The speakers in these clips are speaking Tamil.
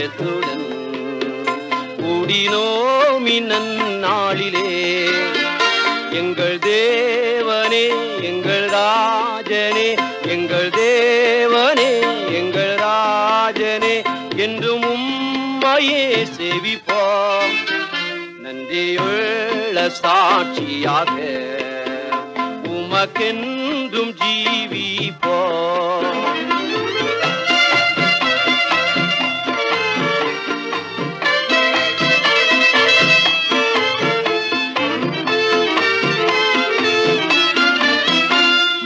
ஐக்கியத்துடன் கூடினோம் இந்நாளிலே. எங்கள் தேவனே எங்கள் ராஜனே, எங்கள் தேவனே எங்கள் ராஜனே, என்றும் உம்மையே சேவிப்போம். நன்றியுள்ள சாட்சியாக உமக்கென்றும் ஜீவிப்போம்.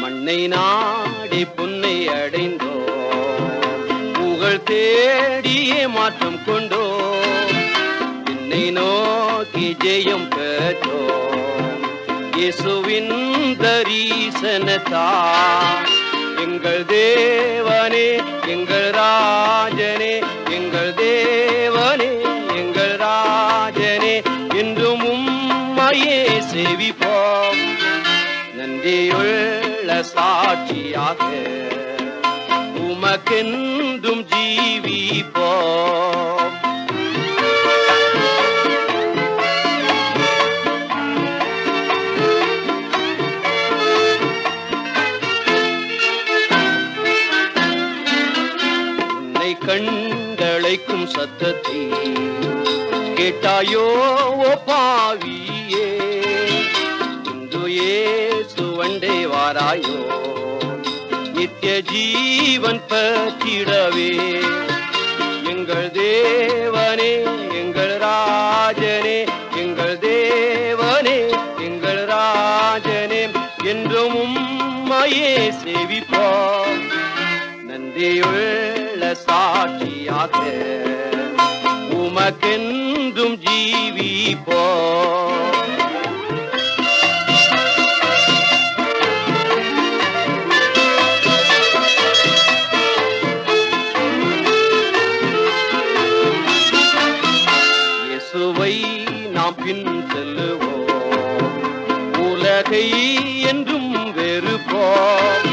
மண்ணை நாடி பொன்னை அடைந்தோம், புகழ் தேடியே மாற்றம் கொண்டோம். என்னை நோக்கி ஜெயம் பெற்றோம், இயேசுவின் தரிசனத்தால். எங்கள் தேவனே எங்கள் ராஜனே, எங்கள் தேவனே எங்கள் ராஜனே, என்றும் உம்மையே சேவிப்போம். நன்றியுள்ள சாட்சியாக உமக்கென்றும் ஜீவிப்போம். உன்னை கண்டழைக்கும் சத்தத்தை கேட்டாயோ ஓ பாவியே, சுவண்டே வாராயோ நித்திய ஜீவன் பெற்றிடவே. எங்கள் தேவனே எங்கள் ராஜனே, எங்கள் தேவனே எங்கள் ராஜனே, என்றும் உம்மையே சேவிப்போம். நன்றியுள்ள சாட்சியாக உமக்கென்றும் ஜீவிப்போம். நாம் பின் செல்லுவோம், உலகை என்றும் வெறுப்போம்.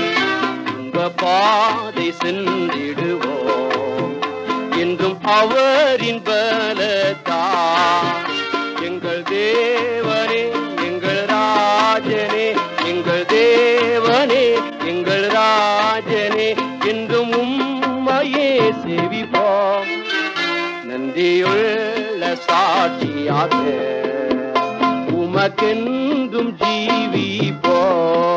துன்ப பாதை சென்றிடுவோம், என்றும் அவரின் பலத்தால். எங்கள் தேவனே எங்கள் ராஜனே, எங்கள் தேவனே எங்கள் ராஜனே, என்றும் உம்மையே சேவிப்போம். நன்றியுள்ள சாட்சியாக உமக்கென்றும் ஜீவிப்போம்.